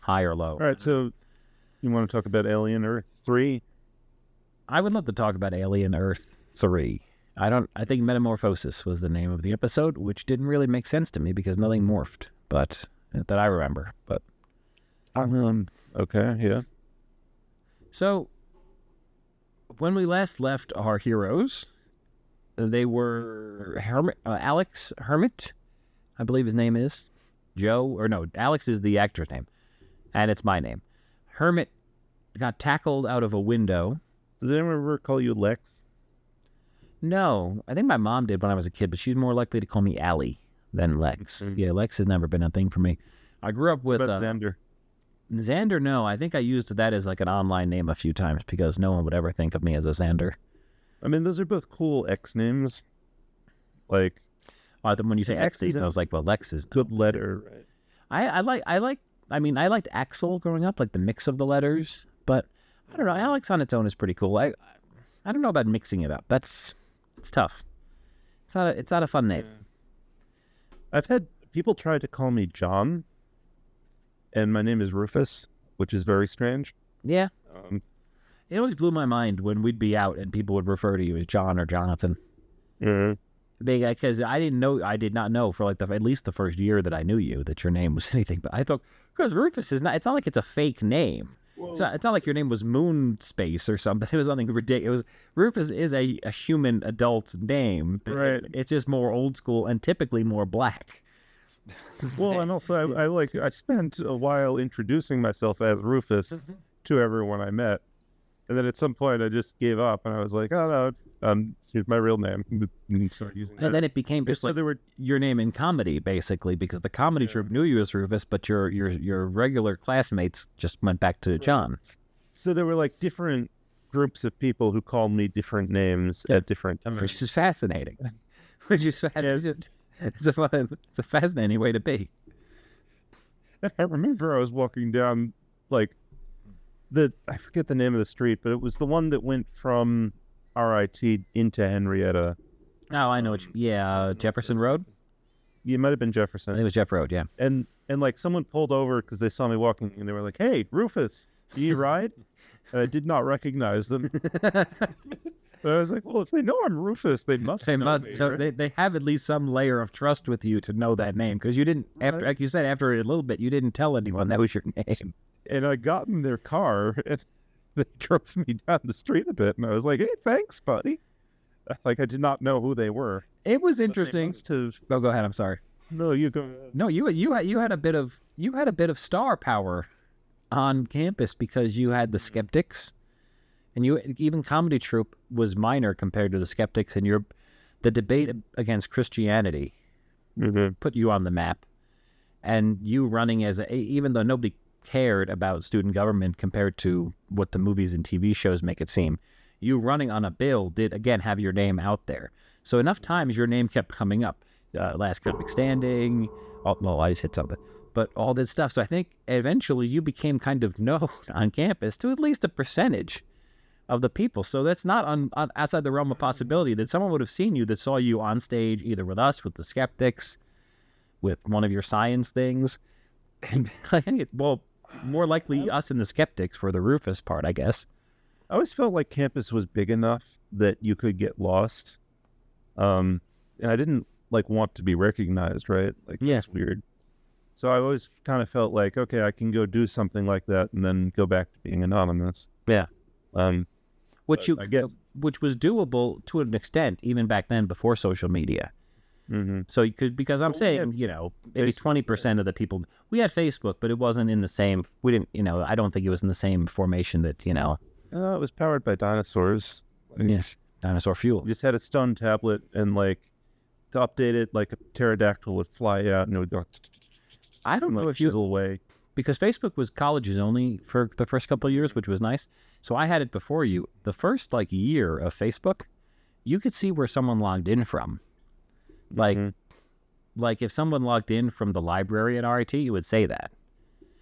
high or low. All right, so you want to talk about Alien Earth 3? I would love to talk about Alien Earth 3. I think Metamorphosis was the name of the episode, which didn't really make sense to me because nothing morphed, but that I remember. But okay, yeah. So when we last left our heroes, they were Alex Hermit, I believe his name is. Alex is the actor's name, and it's my name. Hermit got tackled out of a window. Does anyone ever call you Lex? No, I think my mom did when I was a kid, but she's more likely to call me Allie than Lex. Mm-hmm. Yeah, Lex has never been a thing for me. I grew up with... What about Xander? Xander, no. I think I used that as like an online name a few times because no one would ever think of me as a Xander. I mean, those are both cool X names. Like... when you say X names, I was like, well, Lex is... Good letter, right? I liked Axel growing up, like the mix of the letters, but I don't know. Alex on its own is pretty cool. I don't know about mixing it up. It's tough. It's not a fun name. I've had people try to call me John, and my name is Rufus, which is very strange. Yeah. It always blew my mind when we'd be out and people would refer to you as John or Jonathan. Yeah. Because I did not know for like at least the first year that I knew you that your name was anything. But I thought, because Rufus is not, it's not like it's a fake name. It's not like your name was Moon Space or something. It was something ridiculous. Rufus is a human adult name. Right. It's just more old school and typically more black. Well, and also I spent a while introducing myself as Rufus to everyone I met. And then at some point I just gave up and I was like, oh no, here's my real name. And started using that. And then it became just like your name in comedy, basically, because the comedy troupe knew you as Rufus, but your regular classmates just went back to John. So there were like different groups of people who called me different names at different times. Which is fascinating. It's a fascinating way to be. I remember I was walking down like I forget the name of the street, but it was the one that went from RIT into Henrietta. Oh, I know. Jefferson Road? Yeah, it might have been Jefferson. I think it was Jeff Road, yeah. And like someone pulled over because they saw me walking and they were like, hey, Rufus, do you ride? And I did not recognize them. But I was like, well, if they know I'm Rufus, they must know me, right? They have at least some layer of trust with you to know that name. Because you didn't, like you said, after a little bit, you didn't tell anyone that was your name. And I got in their car and they drove me down the street a bit. And I was like, hey, thanks, buddy. Like, I did not know who they were. It was interesting. Oh, go ahead. I'm sorry. No, you go ahead. No, you had a bit of star power on campus because you had the skeptics. And even comedy troupe was minor compared to the skeptics, and the debate against Christianity put you on the map. And you running even though nobody cared about student government compared to what the movies and TV shows make it seem, you running on a bill did again have your name out there. So enough times your name kept coming up. Last Comic Standing. I just hit something. But all this stuff. So I think eventually you became kind of known on campus to at least a percentage of the people. So that's not outside the realm of possibility that someone would have seen you that saw you on stage either with us, with the skeptics, with one of your science things. And more likely us and the skeptics for the Rufus part, I guess. I always felt like campus was big enough that you could get lost. And I didn't want to be recognized, right? That's weird. So I always kind of felt like, okay, I can go do something like that and then go back to being anonymous. Yeah. Which was doable to an extent even back then before social media. Mm-hmm. So you could, because I'm saying, maybe 20% of the people, we had Facebook, but it wasn't in the same, I don't think it was in the same formation that, it was powered by dinosaurs. Yeah, dinosaur fuel. You just had a stone tablet and to update it, like a pterodactyl would fly out and it would go. I don't know if chisel away. Because Facebook was colleges only for the first couple of years, which was nice. So I had it before you. The first year of Facebook, you could see where someone logged in from. Like if someone logged in from the library at RIT, it would say that.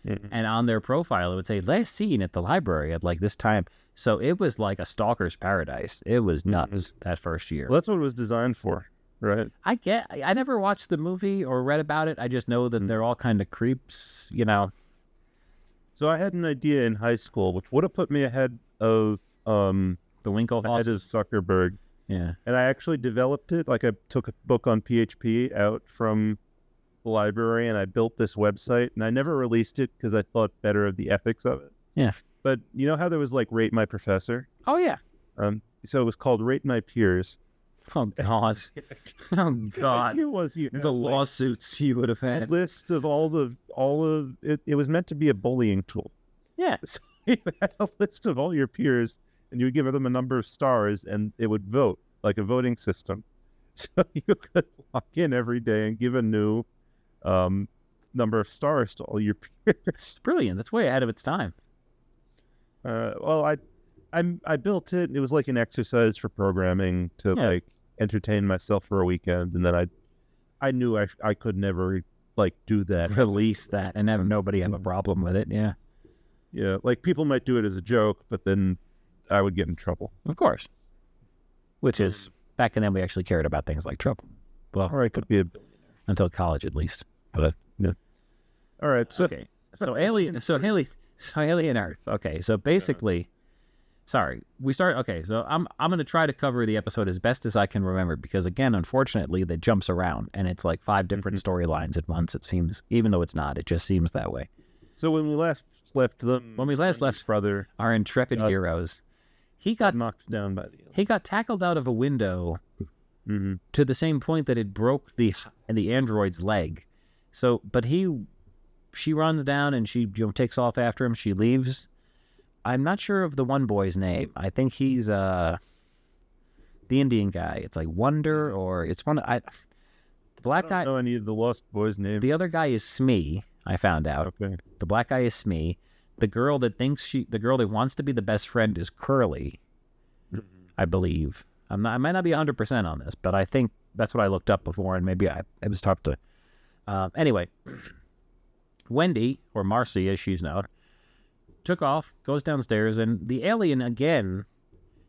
Mm-hmm. And on their profile, it would say, last seen at the library at this time. So it was like a stalker's paradise. It was nuts that first year. Well, that's what it was designed for, right? I never watched the movie or read about it. I just know that they're all kind of creeps, So I had an idea in high school, which would have put me ahead of The Winklevoss. ahead of Zuckerberg. Yeah. And I actually developed it. Like I took a book on PHP out from the library and I built this website, and I never released it because I thought better of the ethics of it. Yeah. But you know how there was like Rate My Professor? Oh, yeah. So it was called Rate My Peers. Oh, God. Oh, God. It was The lawsuits you would have a had. list of all of it. It was meant to be a bullying tool. Yeah. So you had a list of all your peers, and you would give them a number of stars, and it would vote like a voting system. So you could log in every day and give a new number of stars to all your peers. It's brilliant. That's way ahead of its time. Well, I built it. It was like an exercise for programming to like entertain myself for a weekend, and then I knew I could never like do that. Release that and have nobody have a problem with it. Yeah. Yeah, like people might do it as a joke, but then I would get in trouble. Of course. Which is, back then we actually cared about things like trouble. Well, Or I could be a billionaire. until college at least. But Yeah. All right. So okay. So Alien Earth. Okay. So basically, sorry, we start. Okay. So I'm going to try to cover the episode as best as I can remember, because again, unfortunately, it jumps around and it's like 5 different storylines at once. It seems, even though it's not, it just seems that way. So when we left them, When we last left brother, our intrepid heroes, he got knocked down by the alien. he got tackled out of a window Mm-hmm. to the same point that it broke the android's leg. So, but she runs down and she takes off after him. She leaves. I'm not sure of the one boy's name. I think he's the Indian guy. It's like Wonder, or it's one. The black guy. I don't know any of the Lost Boys' names. The other guy is Smee. I found out. Okay. The black guy is Smee. The girl that wants to be the best friend is Curly, I believe. I might not be 100% on this, but I think that's what I looked up before, and maybe I was tough to. Anyway, Wendy, or Marcy as she's known, took off, goes downstairs, and the alien again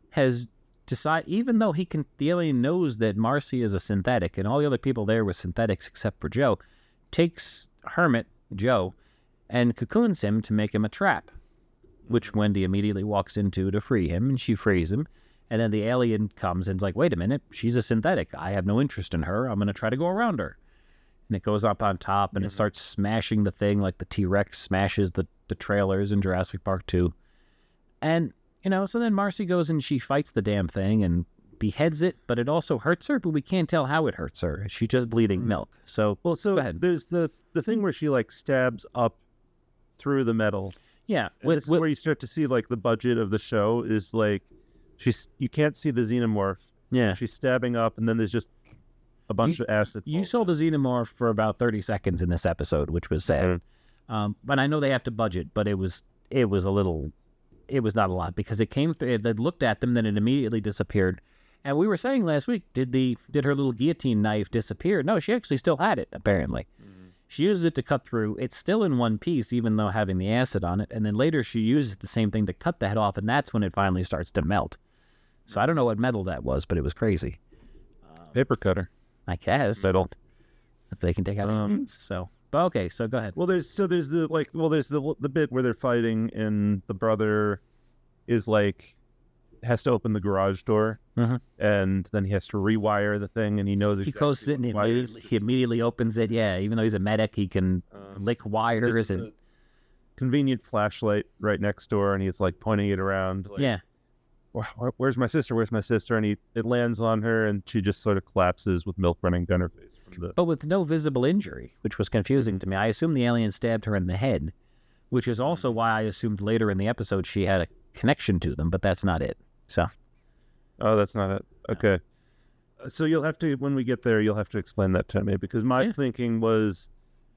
has decided, even though the alien knows that Marcy is a synthetic, and all the other people there were synthetics except for Joe, takes Hermit, Joe, and cocoons him to make him a trap, which Wendy immediately walks into to free him, and she frees him. And then the alien comes and is like, wait a minute, she's a synthetic. I have no interest in her. I'm going to try to go around her. And it goes up on top, and it starts smashing the thing like the T-Rex smashes the trailers in Jurassic Park 2. And, so then Marcy goes and she fights the damn thing and beheads it, but it also hurts her, but we can't tell how it hurts her. She's just bleeding milk. So, go ahead. There's the thing where she like stabs up through the metal. Yeah. This is where you start to see like the budget of the show is like, you can't see the xenomorph. Yeah. She's stabbing up, and then there's just a bunch of acid. You saw the xenomorph for about 30 seconds in this episode, which was sad. But I know they have to budget, but it was not a lot, because it came through, they looked at them, then it immediately disappeared. And we were saying last week, did her little guillotine knife disappear? No, she actually still had it, apparently. She uses it to cut through. It's still in one piece, even though having the acid on it. And then later she uses the same thing to cut the head off, and that's when it finally starts to melt. So I don't know what metal that was, but it was crazy. Paper cutter. I guess. Metal. If they can take out so. But okay, so go ahead. Well, there's the bit where they're fighting, and the brother is like has to open the garage door, and then he has to rewire the thing, and he knows exactly. He goes in and he immediately opens it. Yeah, even though he's a medic, he can lick wires and convenient flashlight right next door, and he's like pointing it around. Like, yeah. Where's my sister? Where's my sister? And it lands on her, and she just sort of collapses with milk running down her face. But with no visible injury, which was confusing to me. I assumed the alien stabbed her in the head, which is also why I assumed later in the episode she had a connection to them, but that's not it. So. Oh, that's not it. Okay. So you'll have to, when we get there, you'll have to explain that to me, because my thinking was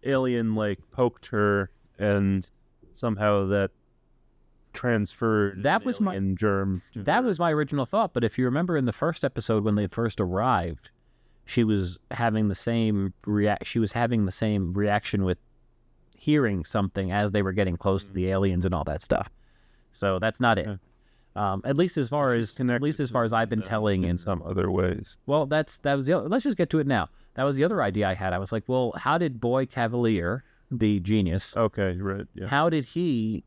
alien like poked her, and somehow that transferred germ. That was my original thought, but if you remember in the first episode when they first arrived, she was having the same reaction with hearing something as they were getting close to the aliens and all that stuff. So that's not it. At least as far as I've been telling in some other ways. Well, let's just get to it now. That was the other idea I had. I was like, well, how did Boy Cavalier, the genius. Okay, right. Yeah. How did he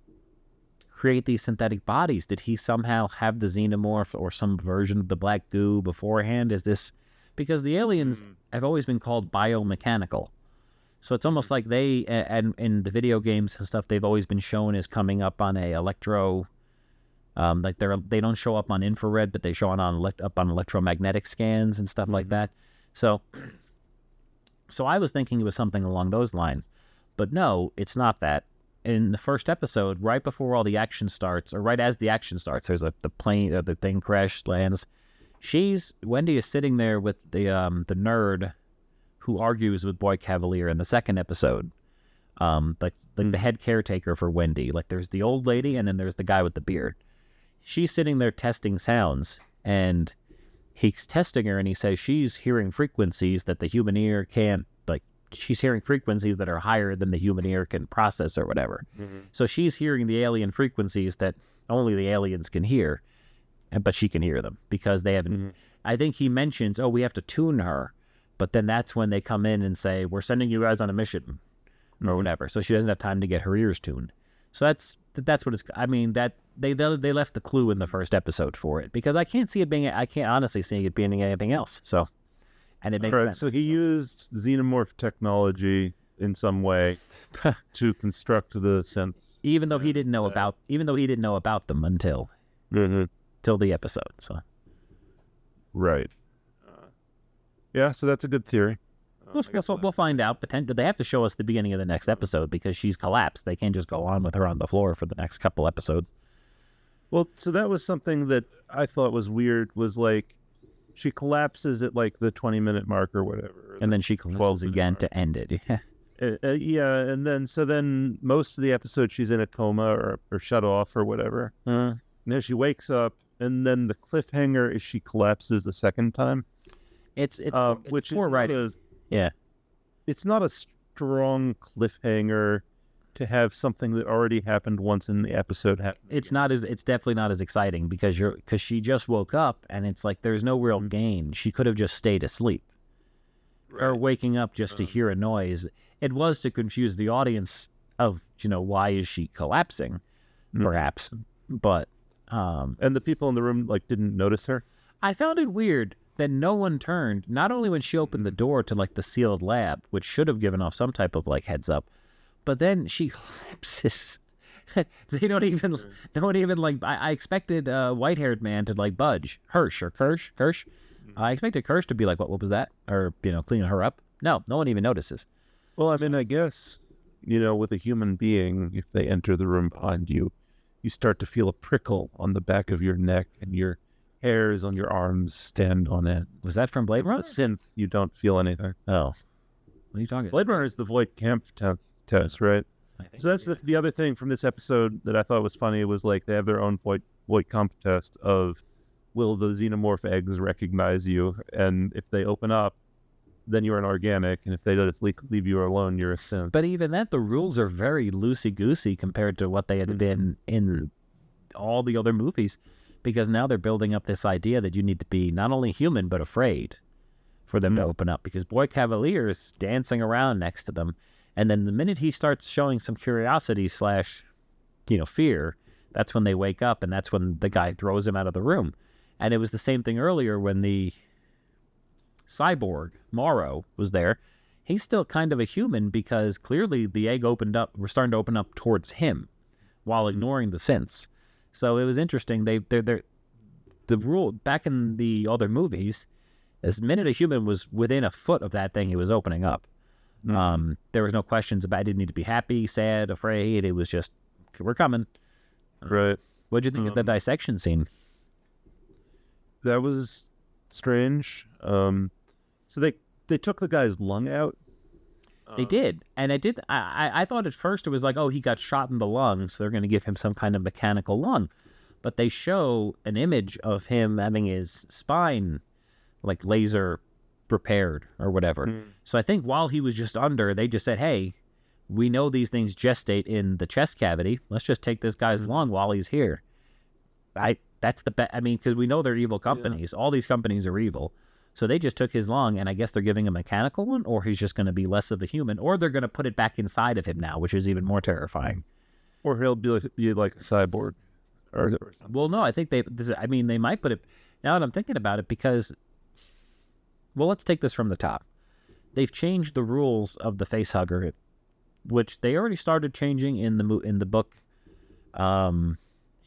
create these synthetic bodies? Did he somehow have the xenomorph or some version of the black goo beforehand? Is this because the aliens have always been called biomechanical? So it's almost like they, and in the video games and stuff, they've always been shown as coming up on a electro, like they don't show up on infrared, but they show up on electromagnetic scans and stuff like that. So I was thinking it was something along those lines, but no, it's not that. In the first episode, right before all the action starts, or right as the action starts, there's the plane, the thing crash lands. Wendy is sitting there with the nerd who argues with Boy Cavalier in the second episode, like the head caretaker for Wendy. Like there's the old lady, and then there's the guy with the beard. She's sitting there testing sounds, and he's testing her, and he says she's hearing frequencies that the human ear can't. Like she's hearing frequencies that are higher than the human ear can process, or whatever. So she's hearing the alien frequencies that only the aliens can hear, but she can hear them because they haven't. I think he mentions, we have to tune her. But then that's when they come in and say, we're sending you guys on a mission or whatever. So she doesn't have time to get her ears tuned. So that's what it's, I mean, that they left the clue in the first episode for it, because I can't honestly see it being anything else. So, and it makes sense. So he used xenomorph technology in some way to construct the synths. Even though he didn't know about them until the episode. So. Right. Yeah, so that's a good theory. We'll find out. They have to show us the beginning of the next episode because she's collapsed. They can't just go on with her on the floor for the next couple episodes. Well, so that was something that I thought was weird, was like she collapses at like the 20-minute mark or whatever. And then she collapses again to end it. Yeah, and then most of the episode she's in a coma or shut off or whatever. And then she wakes up, and then the cliffhanger is she collapses the second time. It's which poor writing. Yeah. It's not a strong cliffhanger to have something that already happened once in the episode happen. It's definitely not as exciting because she just woke up, and it's like there's no real gain. She could have just stayed asleep. Right. Or waking up just to hear a noise. It was to confuse the audience of, why is she collapsing, perhaps. But and the people in the room didn't notice her. I found it weird that no one turned, not only when she opened the door to the sealed lab, which should have given off some type of heads up, but then she collapses. No one even I expected a white-haired man to budge. Kirsch. I expected Kirsch to be like, what was that? Or, cleaning her up. No one even notices. Well, I mean, I guess, with a human being, if they enter the room behind you, you start to feel a prickle on the back of your neck, and your hairs on your arms stand on end. Was that from Blade Runner? The synth, you don't feel anything. Oh. What are you talking about? Blade Runner is the Voight-Kampff test, right? I think so that's the other thing from this episode that I thought was funny was they have their own Voight-Kampff test of, will the xenomorph eggs recognize you? And if they open up, then you're an organic. And if they just leave you alone, you're a synth. But even that, the rules are very loosey-goosey compared to what they had been in all the other movies. Because now they're building up this idea that you need to be not only human, but afraid for them to open up. Because Boy Cavalier is dancing around next to them. And then the minute he starts showing some curiosity / fear, that's when they wake up. And that's when the guy throws him out of the room. And it was the same thing earlier when the cyborg, Morrow, was there. He's still kind of a human because clearly the egg we're starting to open up towards him while ignoring the synths. So it was interesting. The rule back in the other movies, as minute a human was within a foot of that thing, he was opening up. There was no questions about. I didn't need to be happy, sad, afraid. It was just, we're coming. Right. What'd you think of the dissection scene? That was strange. So they took the guy's lung out. They did, and I thought at first it was like, he got shot in the lung, so they're going to give him some kind of mechanical lung. But they show an image of him having his spine, laser repaired or whatever. So I think while he was just under, they just said, hey, we know these things gestate in the chest cavity. Let's just take this guy's lung while he's here. That's the best. I mean, because we know they're evil companies. Yeah. All these companies are evil. So they just took his lung, and I guess they're giving a mechanical one, or he's just going to be less of a human, or they're going to put it back inside of him now, which is even more terrifying. Or he'll be like a cyborg, or something. Well, no, I think they might put it. Now that I'm thinking about it, because, well, let's take this from the top. They've changed the rules of the facehugger, which they already started changing in the book,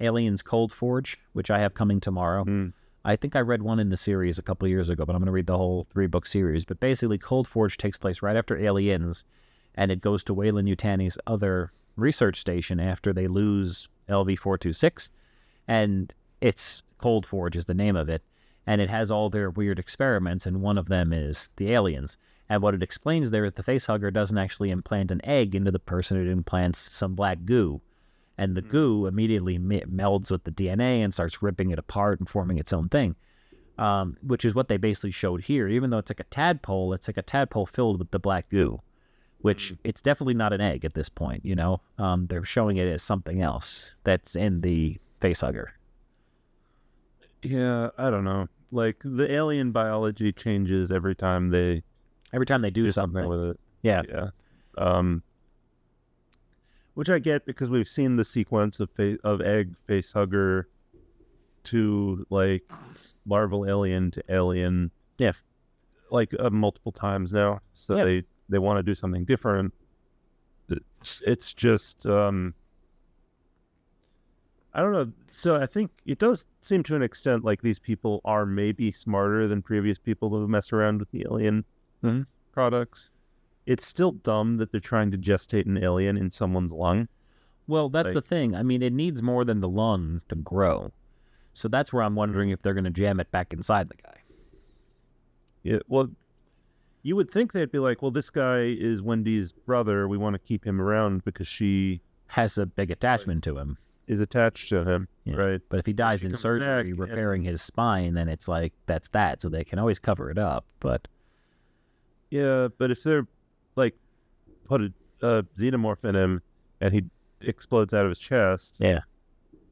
Aliens Cold Forge, which I have coming tomorrow. I think I read one in the series a couple of years ago, but I'm going to read the whole 3-book series. But basically, Cold Forge takes place right after Aliens, and it goes to Weyland-Yutani's other research station after they lose LV-426, and it's Cold Forge is the name of it, and it has all their weird experiments, and one of them is the aliens. And what it explains there is the facehugger doesn't actually implant an egg into the person, it implants some black goo. And the goo immediately melds with the DNA and starts ripping it apart and forming its own thing, which is what they basically showed here. Even though it's like a tadpole, filled with the black goo, which it's definitely not an egg at this point, you know? They're showing it as something else that's in the facehugger. Yeah, I don't know. Like, the alien biology changes every time they do something with it. Yeah. Which I get because we've seen the sequence of egg facehugger to like larval alien to alien. Yeah. Like multiple times now. So they want to do something different. It's just I don't know. So I think it does seem to an extent like these people are maybe smarter than previous people who mess around with the alien products. It's still dumb that they're trying to gestate an alien in someone's lung. Well, that's the thing. I mean, it needs more than the lung to grow. So that's where I'm wondering if they're going to jam it back inside the guy. Yeah, well, you would think they'd be like, well, this guy is Wendy's brother. We want to keep him around because she has a big attachment to him. Is attached to him, right? But if he dies in surgery repairing his spine, then it's like, that's that. So they can always cover it up. But yeah, but if they're like put a xenomorph in him and he explodes out of his chest,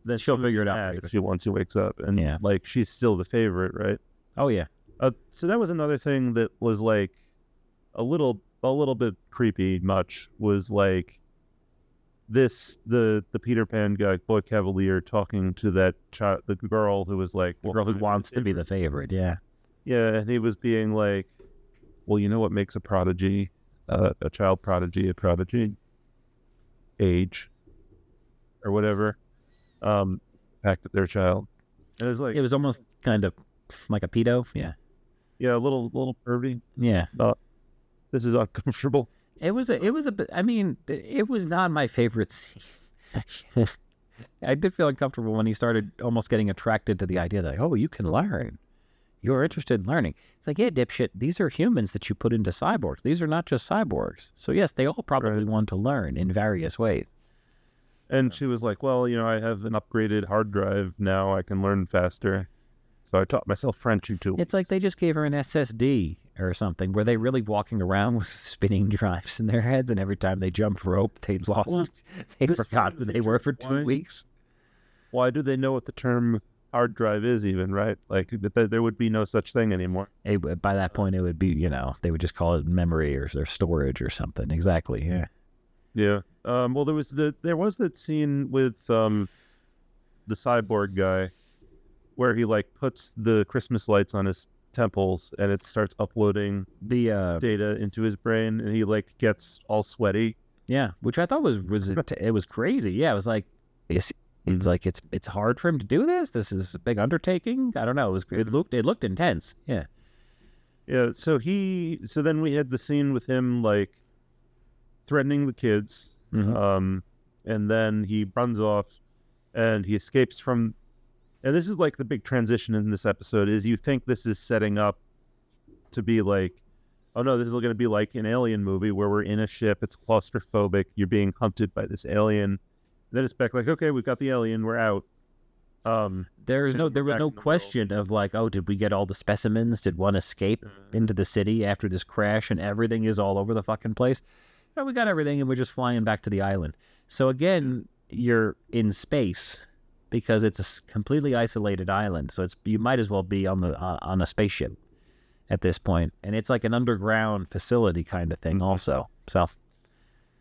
then she'll figure it out once he wakes up, and like she's still the favorite, right? Oh yeah. So that was another thing that was like a little bit creepy. Much was like the Peter Pan guy, Boy Cavalier, talking to that child, the girl who was like the girl who wants to be the favorite. Yeah, and he was being like, well, you know what makes a prodigy, a child prodigy, a prodigy? Age, or whatever. The fact that they're a child. And it was almost kind of like a pedo. Yeah, a little pervy. Yeah. This is uncomfortable. It was a bit. I mean, it was not my favorite scene. I did feel uncomfortable when he started almost getting attracted to the idea that, oh, you can learn. You're interested in learning. It's like, yeah, dipshit, these are humans that you put into cyborgs. These are not just cyborgs. So, yes, they all probably want to learn in various ways. And she was like, well, you know, I have an upgraded hard drive now. I can learn faster. So I taught myself French in 2 weeks. It's like they just gave her an SSD or something. Were they really walking around with spinning drives in their heads? And every time they jumped rope, they forgot who they were for 2 weeks? Why do they know what the term hard drive is even, right? Like there would be no such thing anymore. By that point, it would be, you know, they would just call it memory or storage or something. Exactly. Yeah. Yeah. Well, there was that scene with the cyborg guy where he like puts the Christmas lights on his temples and it starts uploading the data into his brain, and he like gets all sweaty. Yeah, which I thought was it was crazy. Yeah, it was like it's like it's hard for him to do this. This is a big undertaking. I don't know. It looked intense. Yeah. Yeah. So then we had the scene with him like threatening the kids, and then he runs off and he escapes from. And this is like the big transition in this episode is you think this is setting up to be like, oh no, this is going to be like an alien movie where we're in a ship. It's claustrophobic. You're being hunted by this alien. And then it's back like, okay, we've got the alien. We're out. There was no question of like, oh, did we get all the specimens? Did one escape into the city after this crash and everything is all over the fucking place? No, we got everything and we're just flying back to the island. So again, you're in space because it's a completely isolated island. So you might as well be on a spaceship. at this point, and it's like an underground facility kind of thing also. So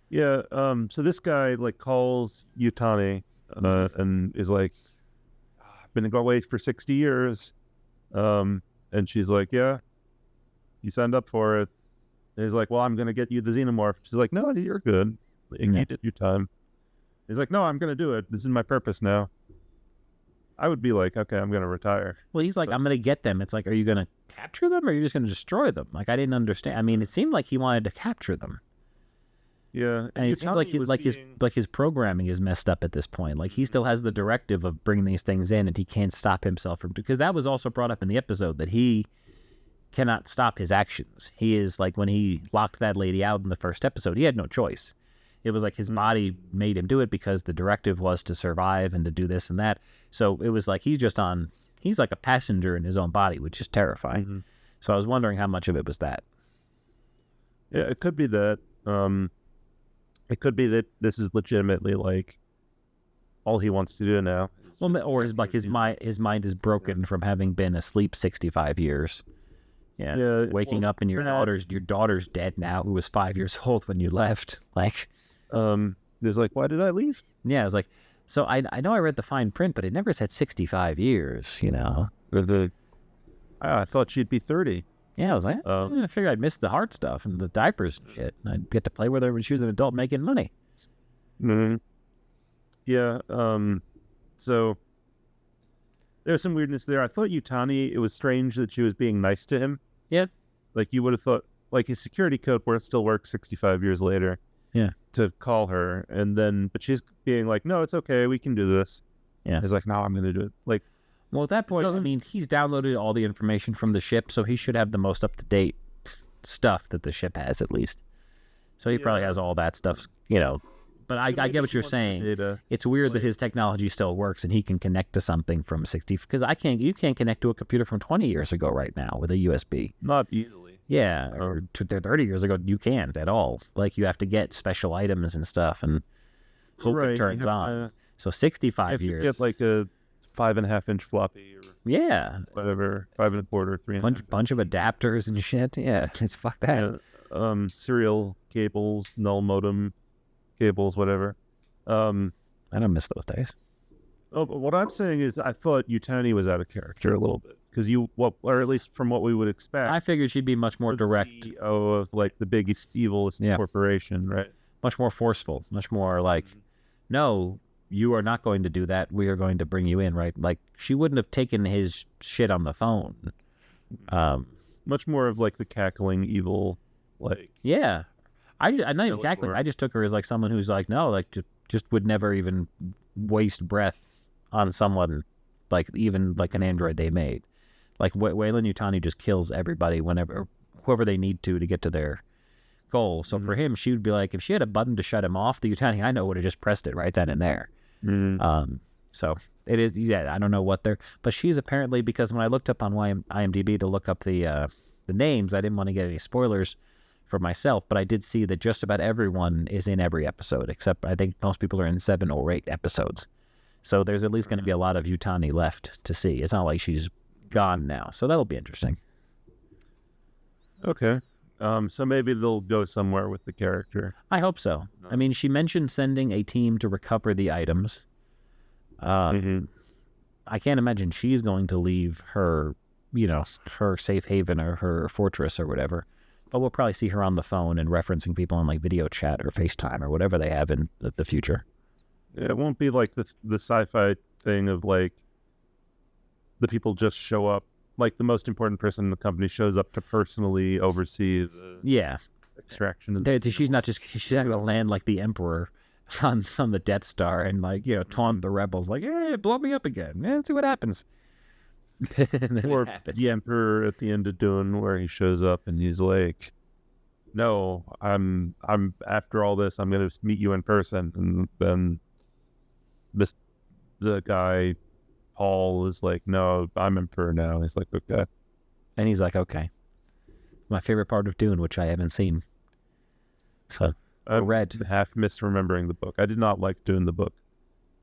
yeah, so this guy like calls Yutani and is like, I've been away for 60 years. And she's like, yeah, you signed up for it. And he's like, well, I'm going to get you the xenomorph. She's like, no, you're good. You did your time. He's like, no, I'm going to do it. This is my purpose now. I would be like, okay, I'm going to retire. Well, he's like, I'm going to get them. It's like, are you going to capture them or are you just going to destroy them? Like, I didn't understand. I mean, it seemed like he wanted to capture them. Yeah. And it seems like his programming is messed up at this point. Like, he still has the directive of bringing these things in and he can't stop himself from, because that was also brought up in the episode that he cannot stop his actions. He is like, when he locked that lady out in the first episode, he had no choice. It was like his body made him do it because the directive was to survive and to do this and that. So it was like he's like a passenger in his own body, which is terrifying. Mm-hmm. So I was wondering how much of it was that. Yeah, it could be that. It could be that this is legitimately like all he wants to do now. Well, or his mind is broken from having been asleep 65 years. Yeah. Waking up and your daughter's dead now, who was 5 years old when you left. Like, there's like, why did I leave? Yeah, I was like, so I know I read the fine print, but it never said 65 years, you know. I thought she'd be 30. Yeah, I was like, I figured I'd miss the hard stuff and the diapers and shit. And I'd get to play with her when she was an adult making money. Mm-hmm. Yeah, so there's some weirdness there. I thought Yutani, it was strange that she was being nice to him. Yeah. Like, you would have thought, like, his security code still works 65 years later. Yeah. To call her, but she's being like, no, it's okay, we can do this. Yeah. He's like, no, I'm going to do it. Like, well, at that point, I mean, he's downloaded all the information from the ship, so he should have the most up-to-date stuff that the ship has, at least. So he probably has all that stuff, you know. But I get what you're saying. It's weird that his technology still works and he can connect to something from 60, because you can't connect to a computer from 20 years ago right now with a USB. Not easily. Yeah, or 30 years ago, you can't at all. Like, you have to get special items and stuff and hope it turns on. So 65 years. You get like a 5.5-inch floppy or whatever, 5 1/4, 3. Bunch of adapters and shit. Yeah, just fuck that. Serial cables, null modem cables, whatever. I don't miss those days. Oh, but what I'm saying is, I thought Yutani was out of character a little bit because or at least from what we would expect. I figured she'd be much more direct. CEO of like the biggest, evilest corporation, right? Much more forceful, much more like, no, you are not going to do that. We are going to bring you in, right? Like, she wouldn't have taken his shit on the phone. Much more of like the cackling evil, like. Yeah, I'm not even cackling. I just took her as like someone who's like, no, like just would never even waste breath on someone, like even like an android they made. Like Weyland Yutani just kills everybody whoever they need to get to their goal. So for him, she would be like, if she had a button to shut him off, the Yutani I know would have just pressed it right then and there. So it is, I don't know what but she's apparently, because when I looked up on IMDb to look up the names, I didn't want to get any spoilers for myself, but I did see that just about everyone is in every episode, except I think most people are in 7 or 8 episodes. So there's at least going to be a lot of Yutani left to see. It's not like she's gone now, so that'll be interesting. Okay. So maybe they'll go somewhere with the character. I hope so. I mean, she mentioned sending a team to recover the items. I can't imagine she's going to leave her, her safe haven or her fortress or whatever. But we'll probably see her on the phone and referencing people on like video chat or FaceTime or whatever they have in the future. Yeah, it won't be like the sci-fi thing of like the people just show up, like the most important person in the company shows up to personally oversee the extraction. She's not going to land like the Emperor on the Death Star and like, taunt the rebels like, hey, blow me up again. Yeah, let's see what happens. Or the Emperor at the end of Dune, where he shows up and he's like, no, I'm after all this, I'm going to meet you in person. And then the guy, Paul, is like, no, I'm Emperor now. He's like, okay. And he's like, okay. My favorite part of Dune, which I haven't seen. I'm half misremembering the book. I did not like Dune, the book.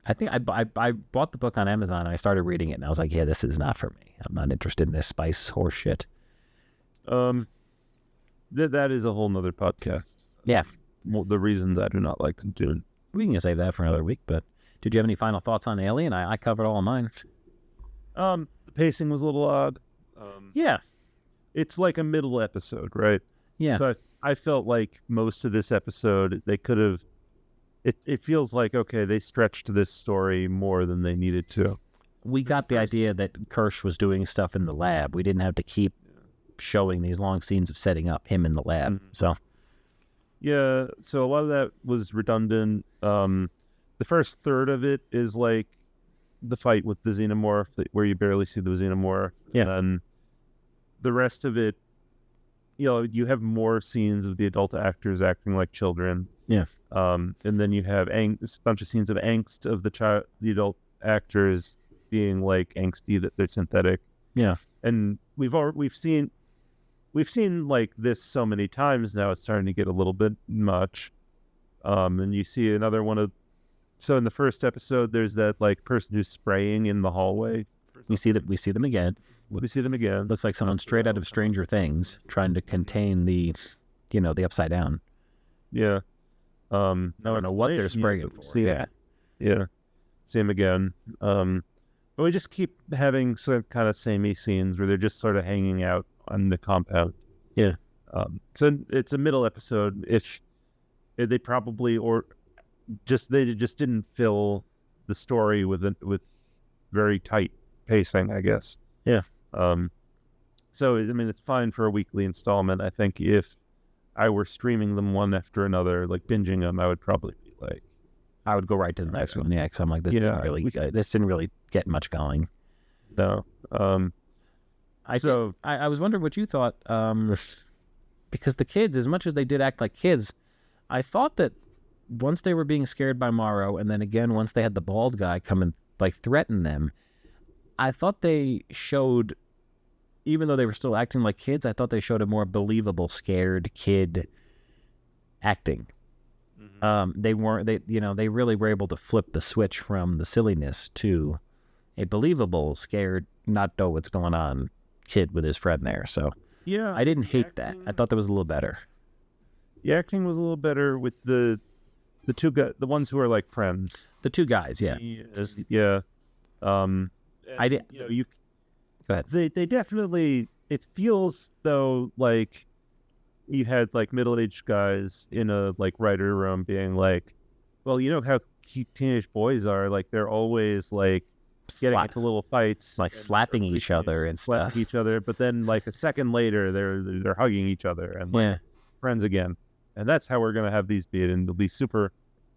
I think I bought the book on Amazon and I started reading it and I was like, yeah, this is not for me. I'm not interested in this spice horse shit. That is a whole nother podcast. Yeah. Well, the reasons I do not like Dune. We can save that for another week, but did you have any final thoughts on Alien? I covered all of mine. The pacing was a little odd. Yeah. It's like a middle episode, right? Yeah. So I felt like most of this episode, they could have... It feels like, okay, they stretched this story more than they needed to. We got the idea that Kirsch was doing stuff in the lab. We didn't have to keep showing these long scenes of setting up him in the lab. Mm-hmm. So... Yeah, so a lot of that was redundant. The first third of it is like the fight with the xenomorph, where you barely see the xenomorph. Yeah. And then the rest of it, you have more scenes of the adult actors acting like children. Yeah. And then you have a bunch of scenes of angst of the adult actors being like angsty that they're synthetic. Yeah. And we've seen like this so many times now, it's starting to get a little bit much. And you see another one of... So in the first episode, there's that like person who's spraying in the hallway. We see them again. We see them again. Looks like someone straight out of Stranger Things trying to contain the upside down. Yeah. I don't know what they're spraying for. Yeah. See him again. But we just keep having some kind of samey scenes where they're just sort of hanging out on the compound. Yeah. So it's a middle episode. If they probably they just didn't fill the story with very tight pacing, I guess. Yeah. So I mean, it's fine for a weekly installment. I think if I were streaming them one after another, like binging them, I would probably be like, I would go right to the next one. Yeah, because I'm like, this didn't really get much going. No. I was wondering what you thought, because the kids, as much as they did act like kids, I thought that once they were being scared by Morrow, and then again once they had the bald guy come and like threaten them, I thought they showed, even though they were still acting like kids, I thought they showed a more believable scared kid acting. Mm-hmm. They really were able to flip the switch from the silliness to a believable, scared, not know what's going on kid with his friend there. So yeah, I didn't hate that. I thought that was a little better. The acting was a little better with the two guys, the ones who are like friends. The two guys, yeah. Yeah. I did. Go ahead. They definitely. It feels though like you had like middle-aged guys in a like writer room being like, well, you know how teenage boys are. Like they're always like getting into little fights, like slapping each other and stuff. Slapping each other, but then like a second later, they're hugging each other and like, friends again. And that's how we're gonna have these be, and they'll be super.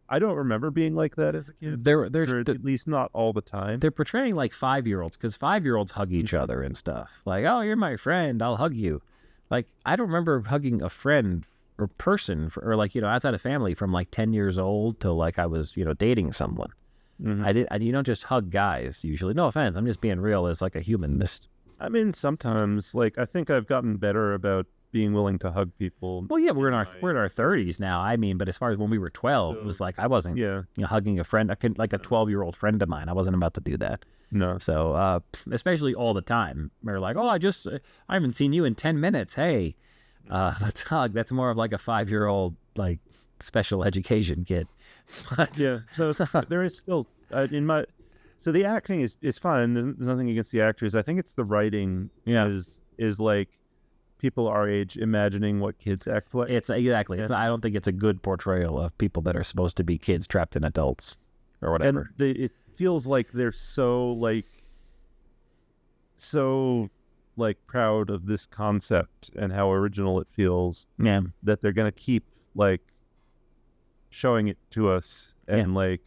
I don't remember being like that as a kid. At least not all the time. They're portraying like 5-year-olds, because 5-year-olds hug each other and stuff. Like, oh, you're my friend, I'll hug you. Like, I don't remember hugging a friend or person or like, outside of family from like 10 years old till like I was, dating someone. Mm-hmm. You don't just hug guys usually. No offense, I'm just being real as like a humanist. I mean, sometimes, like, I think I've gotten better about being willing to hug people. Well, yeah, we're in our 30s now. I mean, but as far as when we were 12, it was like I wasn't hugging a friend, like a 12-year-old friend of mine. I wasn't about to do that. No. So, especially all the time. We're like, oh, I haven't seen you in 10 minutes. Hey, let's hug. That's more of like a 5-year-old, like, special education kid. But, yeah. So there is still, so the acting is fine. There's nothing against the actors. I think it's the writing is like people our age imagining what kids act like. It's exactly. I don't think it's a good portrayal of people that are supposed to be kids trapped in adults or whatever. And it feels like they're so proud of this concept and how original it feels. Yeah. That they're gonna keep like showing it to us and like,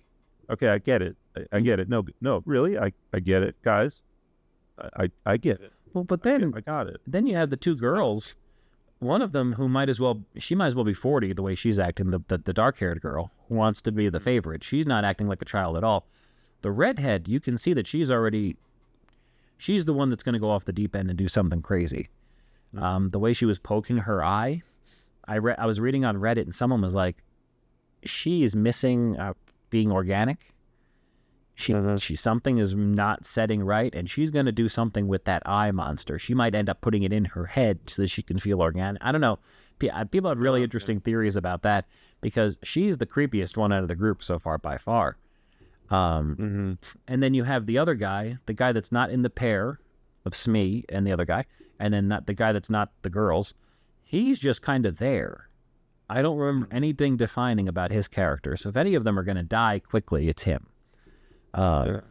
okay, I get it. I get it. No, really, I get it, guys. I get it. Well, but then I got it. Then you have the two girls. One of them who might as well be 40 the way she's acting. The dark-haired girl who wants to be the favorite. She's not acting like a child at all. The redhead, you can see that she's the one that's going to go off the deep end and do something crazy. The way she was poking her eye, I was reading on Reddit and someone was like, she is missing being organic. She something is not setting right, and she's going to do something with that eye monster. She might end up putting it in her head so that she can feel organic. I don't know. People have really interesting theories about that because she's the creepiest one out of the group so far by far. And then you have the other guy, the guy that's not in the pair of Smee and the other guy, and then the guy that's not the girls. He's just kind of there. I don't remember anything defining about his character. So if any of them are going to die quickly, it's him. Oh,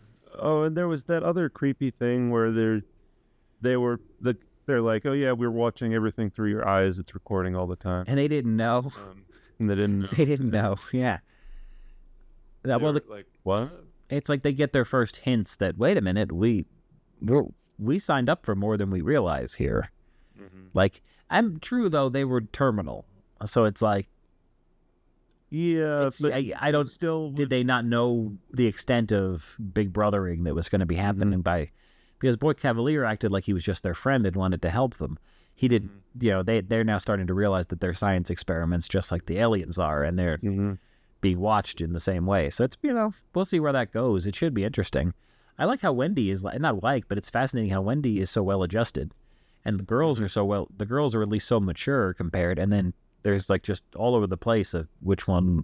and there was that other creepy thing where they're like, oh yeah, we're watching everything through your eyes. It's recording all the time. And they didn't know. And they didn't know. They didn't know. Yeah. Like, what? It's like they get their first hints that, wait a minute, we signed up for more than we realize here. Like, I'm true though, they were terminal. So it's like, yeah, but I don't still. Did they not know the extent of big brothering that was going to be happening because Boy Cavalier acted like he was just their friend and wanted to help them. He didn't. They're now starting to realize that they're science experiments, just like the aliens are, and they're being watched in the same way. So it's we'll see where that goes. It should be interesting. I like how Wendy is but it's fascinating how Wendy is so well adjusted, and the girls are the girls are at least so mature compared, and then there's like just all over the place of which one.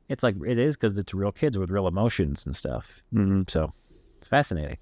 It's like it is because it's real kids with real emotions and stuff. So it's fascinating.